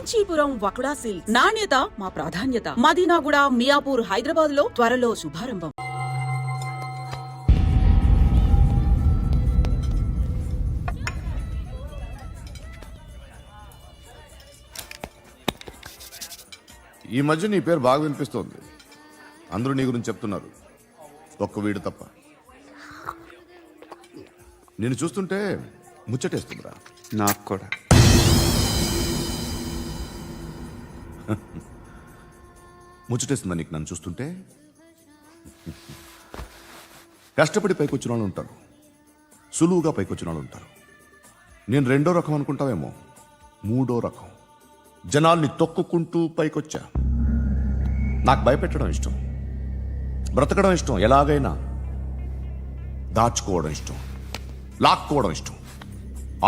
Kanchipuram వకుడా silks. నాణ్యత మా ప్రాధాన్యత. మదీనాగూడ, మియాపూర్, హైదరాబాద్ లో త్వరలో శుభారంభం. ఈ మధ్య నీ పేరు బాగా వినిపిస్తోంది. అందరూ నీ గురించి చెప్తున్నారు, ఒక్క వీడు తప్ప. నేను చూస్తుంటే ముచ్చటేస్తుందిరా. నాకు కూడా. ముచ్చటేస్తుందా నీకు నన్ను చూస్తుంటే? కష్టపడి పైకొచ్చిన వాళ్ళు ఉంటారు, సులువుగా పైకొచ్చిన వాళ్ళు ఉంటారు. నేను రెండో రకం అనుకుంటావేమో, మూడో రకం. జనాల్ని తొక్కుకుంటూ పైకొచ్చా. నాకు భయపెట్టడం ఇష్టం, బ్రతకడం ఇష్టం, ఎలాగైనా దాచుకోవడం ఇష్టం, లాక్కోవడం ఇష్టం,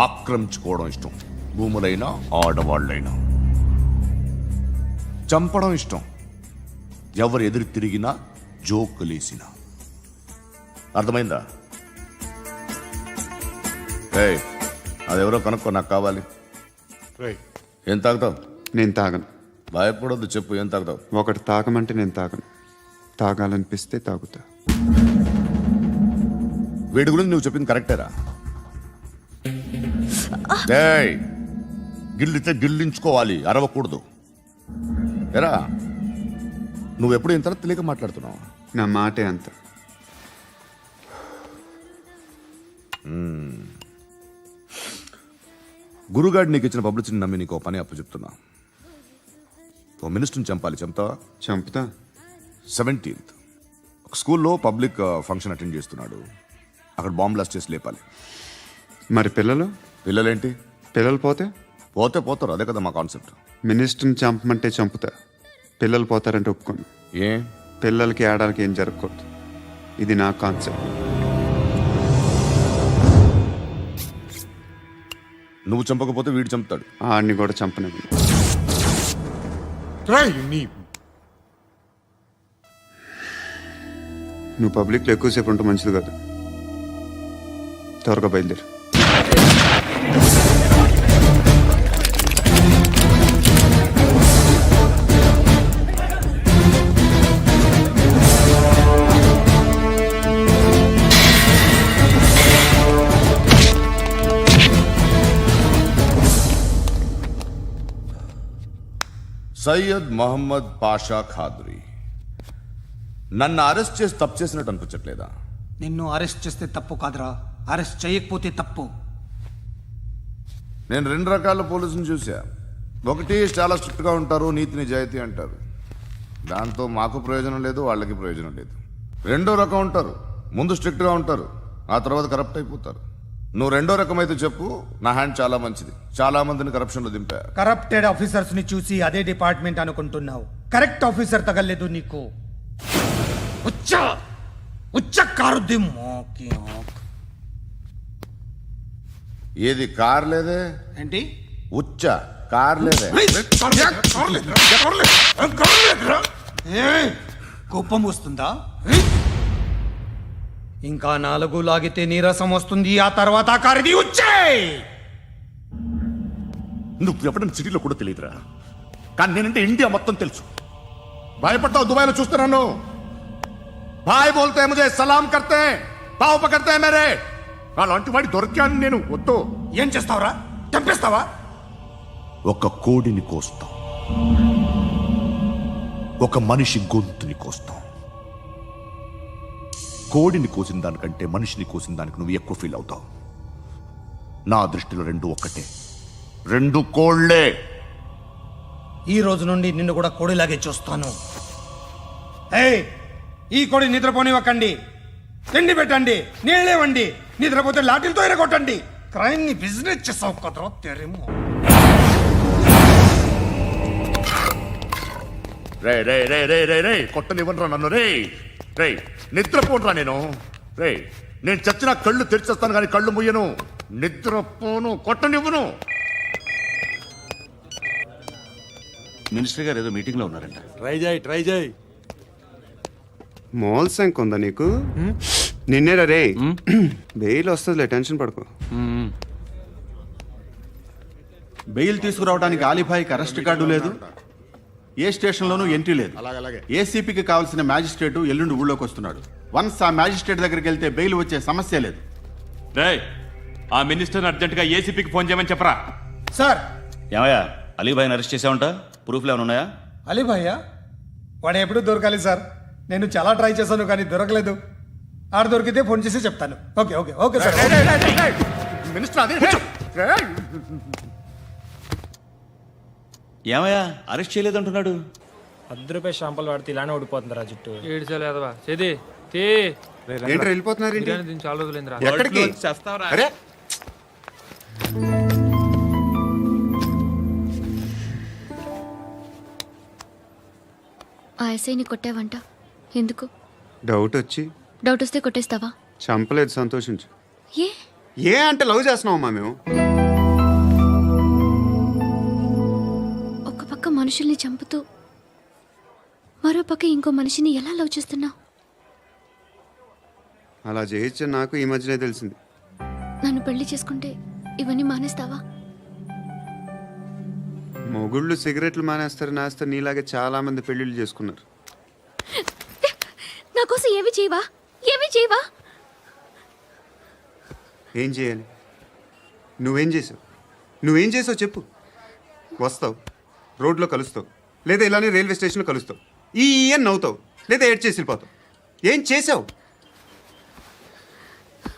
ఆక్రమించుకోవడం ఇష్టం. భూములైనా ఆడవాళ్ళైనా చంపడం ఇష్టం, ఎవరు ఎదురు తిరిగినా జోకులేసినా. అర్థమైందా? ఏయ్, అదెవరో కనుక్కో, నాకు కావాలి. ఏం తాగుతావు? నేను తాగను. భయపడొద్దు, చెప్పు ఏం తాగుతావు? ఒకటి తాగమంటే నేను తాగను, తాగాలనిపిస్తే తాగుతా. వీడి గురించి నువ్వు చెప్పింది కరెక్టేరా? ఏయ్, గిల్లితే గిల్లించుకోవాలి, అరవకూడదు. ఎరా, నువ్వెప్పుడు ఇంత తెలియక మాట్లాడుతున్నావు? నా మాటే అంత. గురుగాడు నీకు ఇచ్చిన పబ్లిసిటీని నమ్మి నీకు పని అప్పు చెప్తున్నా. ఓ మినిస్టర్ని చంపాలి, చంపుతావా? చంపుతా. 17th ఒక స్కూల్లో పబ్లిక్ ఫంక్షన్ అటెండ్ చేస్తున్నాడు. అక్కడ బాంబ్ బ్లాస్ట్ చేసి లేపాలి. మరి పిల్లలు? పిల్లలేంటి? పిల్లలు పోతే పోతే పోతారు, అదే కదా మా కాన్సెప్ట్. మినిస్టర్ని చంపమంటే చంపుతా, పిల్లలు పోతారంటే ఒప్పుకోను. ఏ? పిల్లలకి ఆడడానికి ఏం జరగకూడదు, ఇది నా కాన్సెప్ట్. నువ్వు చంపకపోతే వీడు చంపుతాడు. ఆడిని కూడా చంపనివ్వను. నువ్వు పబ్లిక్లో ఎక్కువసేపు ఉంటే మంచిది కాదు. త్వరగా బయలుదేరు. సయ్యద్ మహమ్మద్ పాషా ఖాద్రీ. నన్ను అరెస్ట్ చేసి తప్పు చేసినట్టు అనిపించట్లేదా? నిన్ను అరెస్ట్ చేస్తే తప్పు కాదురా, అరెస్ట్ చేయకపోతే తప్పు. నేను 2 రకాల పోలీసుని చూసా. ఒకటి చాలా స్ట్రిక్ట్గా ఉంటారు, నీతి నిజాయితీ అంటారు, దాంతో మాకు ప్రయోజనం లేదు, వాళ్ళకి ప్రయోజనం లేదు. రెండో రకం ఉంటారు, ముందు స్ట్రిక్ట్గా ఉంటారు, ఆ తర్వాత కరప్ట్ అయిపోతారు. నువ్వు రెండో రకం అయితే చెప్పు, నా హ్యాండ్ చాలా మంచిది, చాలా మందిని కరప్షన్లో దింపా. కరప్టెడ్ ఆఫీసర్స్ ని చూసి అదే డిపార్ట్మెంట్ అనుకుంటున్నావు. కరెక్ట్ ఆఫీసర్ తగలేదు నీకు. కారుద్ది మోకి. ఏది కార్ లేదే? ఏంటి? ఉచ్చ కార్ లేదే? కోపం వస్తుందా? ఇంకా 4 లాగితే నీరసం వస్తుంది, ఆ తర్వాత కారిది ఉచ్చే. నువ్వు ఎప్పుడైనా సిటీలో కూడా తెలియదురా, కానీ నేనంటే ఇండియా మొత్తం తెలుసు. భయపడతావు? దుబాయ్లో చూస్తున్నాను. భాయ్ బోల్తే ముజే సలాం కర్తే, పావు పకర్తే మేరే. అలాంటి వాడి దొరికాను నేను. వద్దు. ఏం చేస్తావురా? చంపేస్తావా? ఒక కోడిని కోస్తాం, ఒక మనిషి గొంతుని కోస్తాం. కోడిని కోసిన దానికంటే మనిషిని కోసిన దానికి నువ్వు ఎక్కువ ఫీల్ అవుతావు. నా దృష్టిలో 2 ఒక్కటే, 2 కోళ్లే. ఈ రోజు నుండి నిన్ను కూడా కోడిలాగే చూస్తాను. ఏయ్, ఈ కోడి నిద్రపోనివ్వకండి. తిండి పెట్టండి, నీళ్ళేవండి. నిద్రపోతే లాఠీలతో ఎరగొట్టండి. క్రైమ్ ని బిజినెస్ చేసావు కదరా తెరేమో. రే రే రే రే రే రే కొట్టనివ్వనరా నన్ను. రే రే నిద్రపోనరా నేను. రే నేను చచ్చిన కళ్ళు తెరిచేస్తాను కానీ కళ్ళు ముయ్యను. నిద్రపోను, కొట్టనివ్వను. మినిస్టర్ గారు ఏదో మీటింగ్ లో ఉన్నారంట. ట్రై చేయి. మోల్ సంక్ ఉందా నీకు? నిన్నేరా రే. బెయిల్ వస్తుందిలే, టెన్షన్ పడుకో. బెయిల్ తీసుకురావడానికి ఆలిభాయికి అరెస్ట్ కార్డు లేదు, ఏ స్టేషన్లోనూ ఎంట్రీ లేదు. ఏసీపీకి కావాల్సిన మ్యాజిస్ట్రేటు ఎల్లుండి ఊళ్ళోకి వస్తున్నాడు. వన్స్ ఆ మ్యాజిస్ట్రేట్ దగ్గరికి వెళ్తే బెయిల్ వచ్చే సమస్య లేదు. రేయ్, ఆ మినిస్టర్ అర్జెంటుగా ఏసీపీకి ఫోన్ చేయమని చెప్పరా. సార్. ఏమయ్యా అలీభాయిని అరెస్ట్ చేసావంట? ప్రూఫ్లు ఏమైనా ఉన్నాయా? అలీ భయ్యా వాడు ఎప్పుడు దొరకాలి సార్. నేను చాలా ట్రై చేశాను కానీ దొరకలేదు. ఆడ దొరికితే ఫోన్ చేసి చెప్తాను. Okay okay okay sir. ఏమయ్యా అరెస్ట్ చేయలేదంటున్నాడు? ₹10 షాంపూలు వాడితే ఇలానే ఓడిపోతుంది రా జుట్టు. ఏడ్చలేదవా చేది తీ ఏంటి వెళ్ళిపోతున్నారు ఏంటి? బిర్యానీ తిని చాలా రోజులైందిరా. ఎక్కడికి? అరే ఆ ఎస్ఐని కొట్టావంట ఎందుకు? డౌట్ వచ్చి. డౌట్ వస్తే కొట్టేస్తావా? చంపలేదు, సంతోషించు. ఏ ఏ అంటే లవ్ చేస్తున్నామమ్మా మేము. ఒక పక్క మనుషుల్ని చంపుతూ మరో పక్క ఇంకో మనిషిని ఎలా లవ్ చేస్తున్నావు? అలా చేయొచ్చు నాకు ఈ మధ్యనే తెలిసింది. నన్ను పెళ్లి చేసుకుంటే ఇవన్నీ మానేస్తావా? మొగుళ్ళు సిగరెట్లు మానేస్తారు, నాస్తారు. నీలాగే చాలా మంది పెళ్లిళ్ళు చేసుకున్నారు. నా కోసం ఏమి చేయవా? ఏమి చేయవా? ఏం చేయాలి? నువ్వేం చేసావు? నువ్వేం చేసావు చెప్పు. వస్తావు, రోడ్లో కలుస్తావు, లేదా ఇలానే రైల్వే స్టేషన్లో కలుస్తావు. ఈ అని నవ్వుతావు, లేదా ఏడ్ చేసి వెళ్ళిపోతావు. ఏం చేసావు?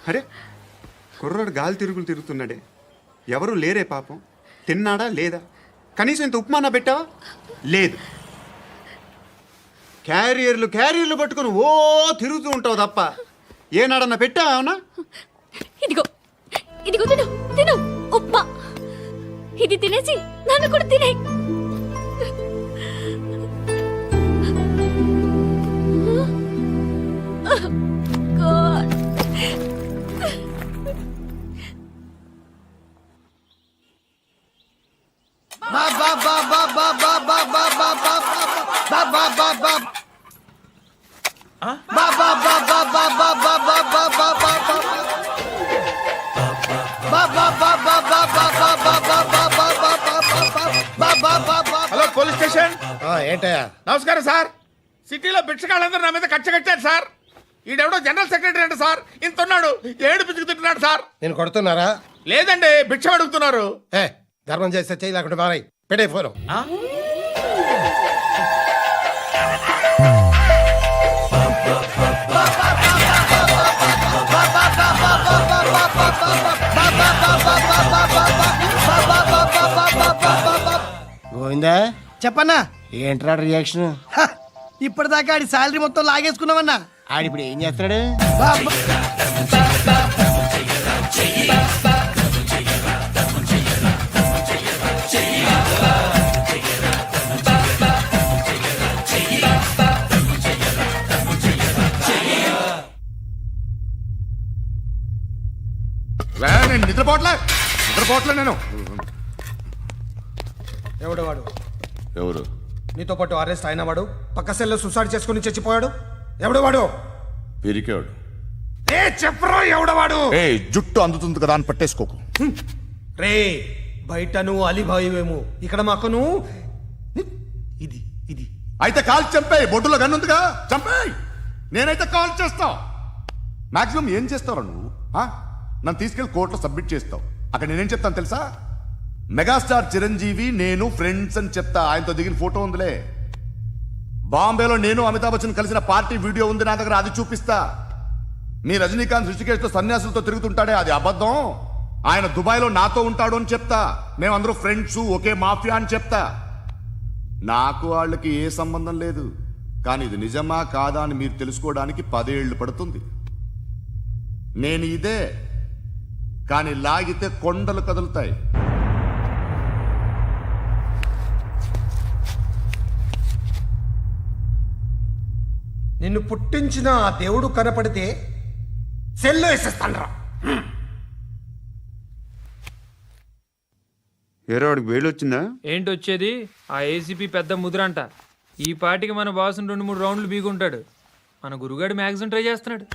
అరే కుర్రాడు గాలి తిరుగులు తిరుగుతున్నాడే, ఎవరు లేరే పాపం. తిన్నాడా లేదా? కనీసం ఇంత ఉప్మానా పెట్టావా? లేదు. క్యారియర్లు పట్టుకొని ఓ తిరుగుతూ ఉంటావు తప్ప ఏనాడన్నా పెట్టావా? అవునా? ఇదిగో ఇదిగో తిను తిను ఉప్మా. ఇది తినేసి నన్ను కూడా తినే. Hello police station. ఏంటయ్యా? నమస్కారం సార్. సిటీలో భిక్షగాళ్ళందరూ నా మీద కచ్చ కట్టారు సార్. ఈడెవడో జనరల్ సెక్రటరీ అంట సార్. ఇంత ఉన్నాడు, ఏడు పిచ్చుకు తింటున్నాడు సార్. నేను కొడుతున్నారా? లేదండి, భిక్ష అడుగుతున్నారు. ఏ ధర్మం చేస్తే చేయి, లేకుంటే మారాయి. పెట్టే ఫోను. గోవిందా చెప్పన్నా. ఏంట్రా రియాక్షన్? ఇప్పటిదాకా ఆడి శాలరీ మొత్తం లాగేసుకున్నావన్నా. ఆడిప్పుడు ఏం చేస్తున్నాడు? నేను నిద్రపోవట్లే నేను. ఎవడు వాడు? ఎవరు? నీతో పాటు అరెస్ట్ అయిన వాడు, పక్క సెల్లో సూసైడ్ చేసుకుని చచ్చిపోయాడు. ఎవడు వాడు? పిరికాడు. ఏ చెప్పరా ఎవడవాడు? ఏ జుట్టు అందుతుంది కదా అని పట్టేసుకోకు. రే బయట నువ్వు అలీభాయివేమో, ఇక్కడ మాకు నువ్వు ఇది ఇది. అయితే కాల్ చంపేయి. బొడ్డులో గన్నుందిగా, చంపేయి. నేనైతే కాల్ చేస్తా. మాక్సిమం ఏం చేస్తావు నువ్వు? నన్ను తీసుకెళ్లి కోర్టులో సబ్మిట్ చేస్తావు. అక్కడ నేనేం చెప్తాను తెలుసా? మెగాస్టార్ చిరంజీవి నేను ఫ్రెండ్స్ అని చెప్తా. ఆయనతో దిగిన ఫోటో ఉందిలే. బాంబేలో నేను అమితాబ్ బచ్చన్ కలిసిన పార్టీ వీడియో ఉంది నా దగ్గర, అది చూపిస్తా. మీ రజనీకాంత్ ఋషికేష్తో సన్యాసులతో తిరుగుతుంటాడే, అది అబద్ధం. ఆయన దుబాయ్లో నాతో ఉంటాడు అని చెప్తా. మేమందరూ ఫ్రెండ్స్, ఒకే మాఫియా అని చెప్తా. నాకు వాళ్ళకి ఏ సంబంధం లేదు. కానీ ఇది నిజమా కాదా అని మీరు తెలుసుకోవడానికి 10 ఏళ్ళు పడుతుంది. నేను ఇదే, కానీ లాగితే కొండలు కదులుతాయి. నిన్ను పుట్టించిన ఆ దేవుడు కనపడితే సెల్లో వేసేస్తాను. ఏరో వాడికి బెయిల్ వచ్చిందా? ఏంటి వచ్చేది? ఆ ఏసీపీ పెద్ద ముద్రంట. ఈ పాటికి మన బాసుని 2-3 రౌండ్లు బీగుంటాడు. మన గురుగాడు మ్యాగజైన్ ట్రై చేస్తున్నాడు.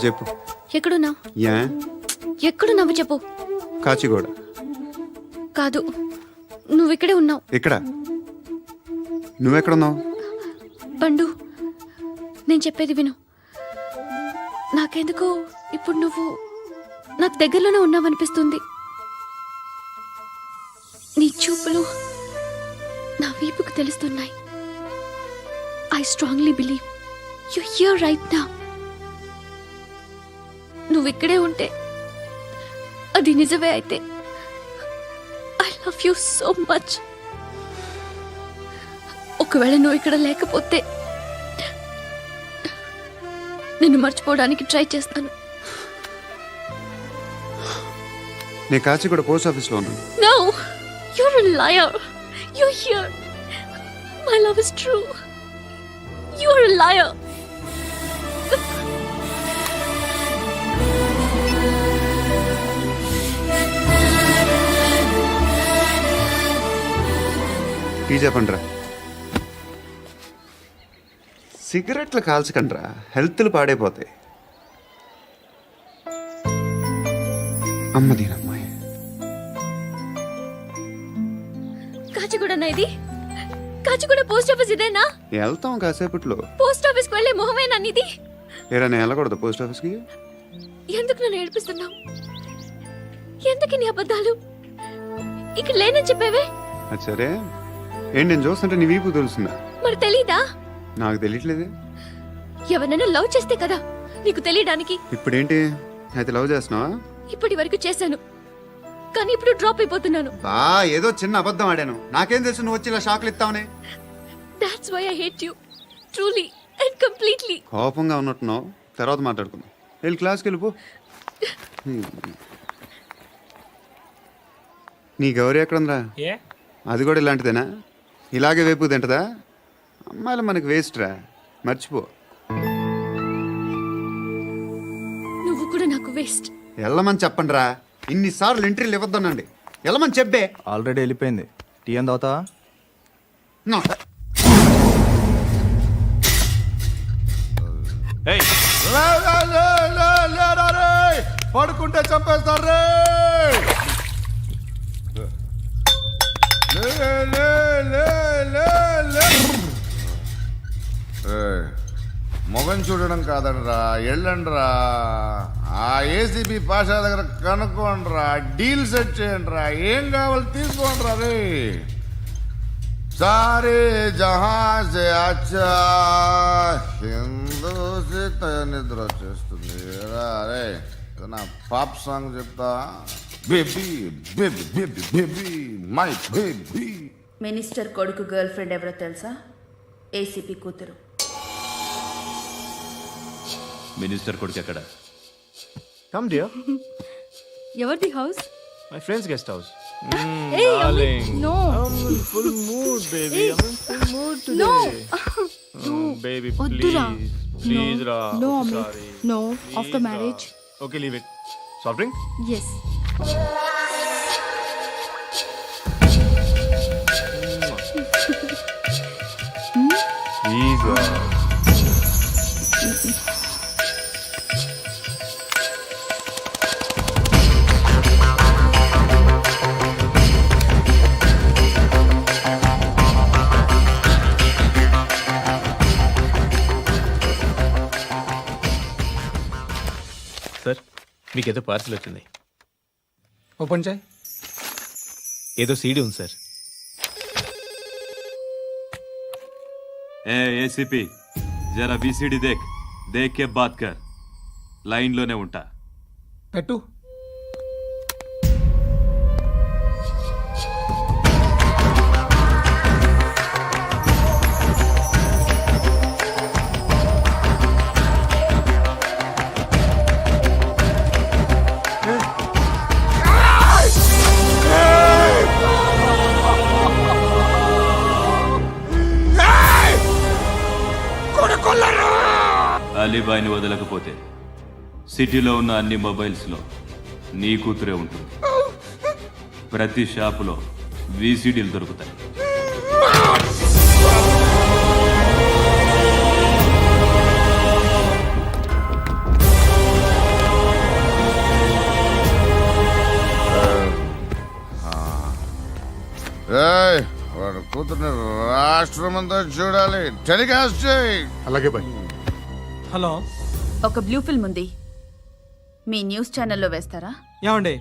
చెప్పు. ఎక్కడున్నావు? యా ఎక్కడున్నావు చెప్పు. కాచిగూడ. కాదు, నువ్వు ఇక్కడే ఉన్నావు. ఇక్కడ నువ్వెక్కడున్నావు? పండు, నేను చెప్పేది విను. నాకెందుకో ఇప్పుడు నువ్వు నాకు దగ్గరలోనే ఉన్నావనిపిస్తుంది. నీ చూపులు నా వీపుకు తెలుస్తున్నాయి. I strongly believe you here right now. నువ్వు ఇక్కడే ఉంటే అది నిజమే అయితే I love you so much. ఒకవేళ నువ్వు ఇక్కడ లేకపోతే నిన్ను మర్చిపోవడానికి ట్రై చేస్తాను. నేను కాచిగూడ పోస్ట్ ఆఫీస్లో ఉన్నాను. No, you're a liar. You're here. My love is true. You're a liar. Tea చెప్పండిరా. సిగరెట్లు కాల్చకండ్రా, హెల్త్లు పాడైపోతాయి. అమ్మదీనమ్మాయి. కాచిగూడనా ఇది? కాచిగూడ పోస్ట్ ఆఫీస్ ఇదేనా? వెళ్తాం కాసేపట్లో. పోస్ట్ ఆఫీస్ కి వెళ్ళే మొహమేనా నీది? ఏరా నేను వెళ్ళకూడదు పోస్ట్ ఆఫీస్కి? ఎందుకు నన్ను ఏడిపిస్తున్నావు? ఎందుకు నీ అబద్ధాలు? ఇక్కడ లేనని చెప్పేవే. అది సరే, ఏంటి నేను చూస్తుంటే నీ వీపు తెలుస్తుందా? మరి తెలీదా? నాకు తెలియట్లేదే. ఎవరైనా లవ్ చేస్తే కదా నీకు తెలియడానికి. ఇప్పుడేంటి అయితే లవ్ చేస్తున్నావా? ఇప్పటి వరకు చేశాను, కానీ ఇప్పుడు డ్రాప్ అయిపోతున్నాను. ఏదో చిన్న అబద్ధం ఆడాను. నాకేం తెలుసు నువ్వు వచ్చి ఇలా షాక్లు ఇస్తావనే. That's why I hate you. Truly and completely. కోపంగా ఉన్నట్టున్నావు, తర్వాత మాట్లాడుకుందాం. వెళ్ళి క్లాస్కి వెళ్ళిపో. నీ గౌరీ ఎక్కడుందిరా? ఏ అది కూడా ఇలాంటిదేనా? ఇలాగే వేపు తింటదా? అమ్మాయిలు మనకి వేస్ట్ రా, మర్చిపో. నువ్వు కూడా నాకు వేస్ట్. వెళ్ళమని చెప్పండి రా. ఇన్నిసార్లు ఎంట్రీలు ఇవ్వద్దనండి. వెళ్ళమని చెప్పే. ఆల్రెడీ వెళ్ళిపోయింది. టీ అని తాగుతావా? No. ఏయ్, పడుకుంటే చంపేస్తారు. మొగం చూడడం కాదండ్రా, వెళ్ళండ్రా. ఆ ఏసీపీ పాషా దగ్గర కనుక్కోండ్రా, డీల్ సెట్ చేయండిరా, ఏం కావాలి తీసుకోండిరా. రే సారే జహా సే అచ్చా హిందూ నిద్ర వచ్చేస్తుంది. రే నా పాప్ సాంగ్ చెప్తా. Baby baby baby baby my baby. Minister కొడుకు గర్ల్ ఫ్రెండ్ ఎవరో తెలుసా? ఏసీపీ కూతురు. మినిస్టర్ కొడుకు ఎక్కడ? Come dear. ఎవరిది house? My friends guest house. No. Full mood baby. Full mood No. Baby వద్దురా. ప్లీజ్ రా. No, no. After marriage. Okay leave it. Soft drink? Yes. Please. Sir, మీకేదో parcel వచ్చింది. Open చేయి. ఏదో CD ఉంది సార్. ACP జరా విసిడి దేక్ కే బాత్ కర్. లైన్లోనే ఉంటా. పెట్టు. అలీబాయిని వదలకపోతే సిటీలో ఉన్న అన్ని మొబైల్స్లో నీ కూతురే ఉంటుంది. ప్రతి షాపులో వీసీడీలు దొరుకుతాయి. కూతుర్ని రాష్ట్రం అంతా చూడాలి. టెలికాస్ట్ చేయి. అలాగే బాయ్. హలో, ఒక బ్లూ ఫిల్మ్ ఉంది, మీ న్యూస్ ఛానల్లో వేస్తారా? ఏమండి,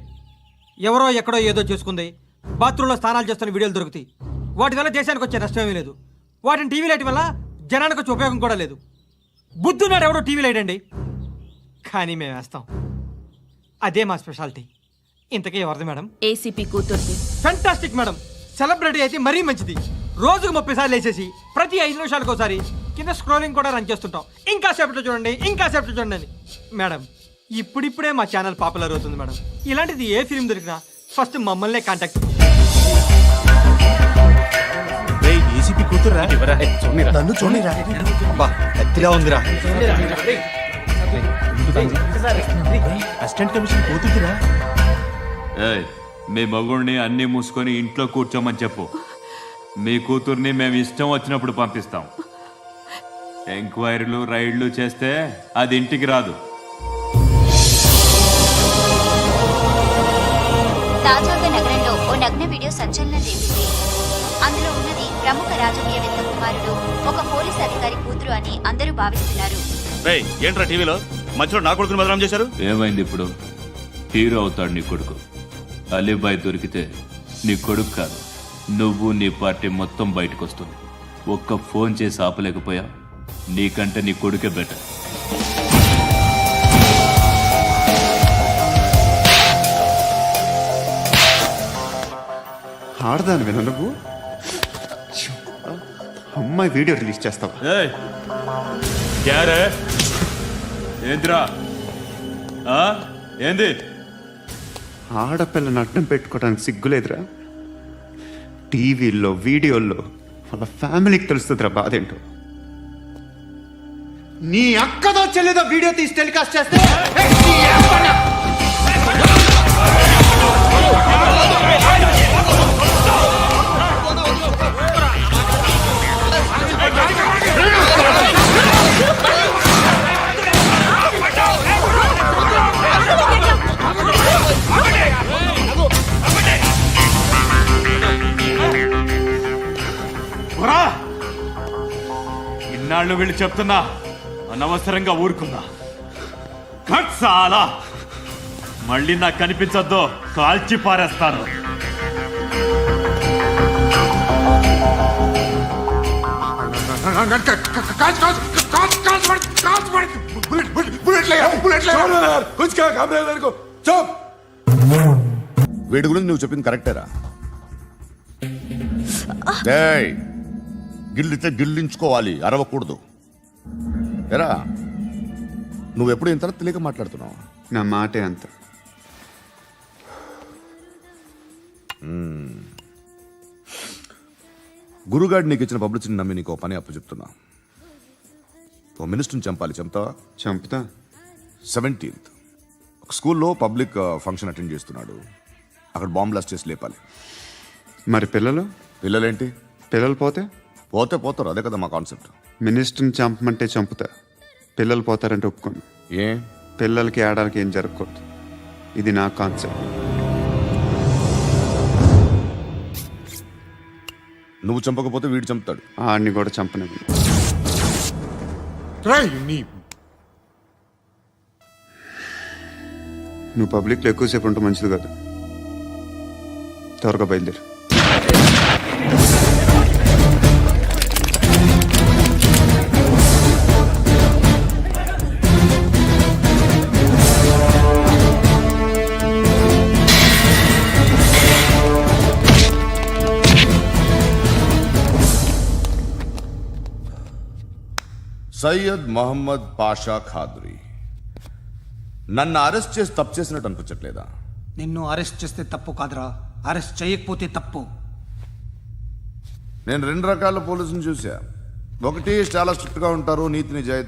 ఎవరో ఎక్కడో ఏదో చేసుకుంది, బాత్రూంలో స్నానాలు చేస్తున్న వీడియోలు దొరుకుతాయి. వాటి వల్ల దేశానికి వచ్చే నష్టమేమీ లేదు. వాటిని టీవీ లైట్ వల్ల జనానికి వచ్చే ఉపయోగం కూడా లేదు. బుద్ధున్నాడు ఎవడో టీవీ లైట్ అండి, కానీ మేము వేస్తాం. అదే మా స్పెషాలిటీ. ఇంతకీ ఎవరిది మేడం? ఏసీపీ కూతుర్ది. Fantastic madam. సెలబ్రిటీ అయితే మరీ మంచిది. రోజుకు 30 సార్లు వేసేసి ప్రతి 5 నిమిషాలకు ఒకసారి కింద స్క్రోలింగ్ కూడా రన్ చేస్తుంటాం. ఇంకా సేపట్లో చూడండి, ఇంకా సేపట్లో చూడండి అని. మేడం, ఇప్పుడిప్పుడే మా ఛానల్ పాపులర్ అవుతుంది మేడం. ఇలాంటిది ఏ ఫిల్మ్ దొరికినా ఫస్ట్ మమ్మల్నే కాంటాక్ట్. ఏసీపీ కూతురా నన్ను చూడరా ఎత్తిగా ఉందిరా. అసిస్టెంట్ కమిషన్ కూతురా. ఏయ్, మీ మగుడిని అన్నీ మూసుకొని ఇంట్లో కూర్చోమని చెప్పు. మీ కూతుర్ని మేము ఇష్టం వచ్చినప్పుడు పంపిస్తాం. ఎంక్వైరీలు రైడ్లు చేస్తే అది ఇంటికి రాదు. తాజాగా నగరంలో ఓ నగ్న వీడియో సంచలనం రేపింది. అందులో ఉన్నది ప్రముఖ రాజకీయవేత్త కుమారుడు, ఒక పోలీస్ అధికారి కూతురు అని అందరూ భావిస్తున్నారు. ఏంట్రా టీవీలో మధ్యలో నా కొడుకుని బదనాం చేశారు? ఏమైంది ఇప్పుడు? హీరో అవుతాడు నీ కొడుకు. అలీబాయ్ దొరికితే నీ కొడుకు కాదు, నువ్వు నీ పార్టీ మొత్తం బయటకు వస్తుంది. ఒక్క ఫోన్ చేసి ఆపలేకపోయా, నీకంటే నీ కొడుకే బెటర్. ఆడదాను విన నువ్వు. అమ్మాయి వీడియో రిలీజ్ చేస్తావా? ఏయ్, క్యారే ఏంద్రా? ఏంది? ఆడపిల్లని అడ్డం పెట్టుకోవడానికి సిగ్గులేదురా? టీవీల్లో వీడియోల్లో వాళ్ళ ఫ్యామిలీకి తెలుస్తుందిరా బాధేంటో. నీ అక్కదో చెల్లిదో వీడియో తీసి టెలికాస్ట్ చేస్తే ఇన్నాళ్ళు వీళ్ళు చెప్తున్నా అనవసరంగా ఊరుకున్నా. చాలా మళ్ళీ నాకు కనిపించొద్దు, కాల్చి పారేస్తాను. వీడి గురించి నువ్వు చెప్పింది కరెక్టేరా. గిల్లితే గిల్లించుకోవాలి, అరవకూడదు. ఎరా, నువ్వెప్పుడు ఇంత తెలియక మాట్లాడుతున్నావు? నా మాటే అంత. గురుగాడు నీకు ఇచ్చిన పబ్లిసిటీని నమ్మి నీకు పని అప్పు చెప్తున్నా. ఓ మినిస్టర్ని చంపాలి, చంపుతావా? చంపుతా. 17th ఒక స్కూల్లో పబ్లిక్ ఫంక్షన్ అటెండ్ చేస్తున్నాడు. అక్కడ బాంబ్ బ్లాస్ట్ చేసి లేపాలి. మరి పిల్లలేంటి? పిల్లలు పోతే పోతారు. అదే కదా మా కాన్సెప్ట్. మినిస్టర్ని చంపమంటే చంపుతా, పిల్లలు పోతారంటే ఒప్పుకోను. ఏ పిల్లలకి ఆడడానికి ఏం జరగకూడదు. ఇది నా కాన్సెప్ట్. నువ్వు చంపకపోతే వీడు చంపుతాడు. ఆడిని కూడా చంపనివ్వు. నువ్వు పబ్లిక్లో ఎక్కువసేపు ఉంటే మంచిది కాదు. త్వరగా బయలుదేరు. సయ్యద్ మహమ్మద్ పాషా ఖాద్రీ. నన్ను అరెస్ట్ చేసి తప్పు చేసినట్టు అనిపించట్లేదా? నిన్ను అరెస్ట్ చేస్తే తప్పు కాదురా, అరెస్ట్ చేయకపోతే తప్పు. నేను 2 రకాల పోలీసుని చూసా. ఒకటి చాలా స్ట్రిక్ట్గా ఉంటారు, నీతి నిజాయితీ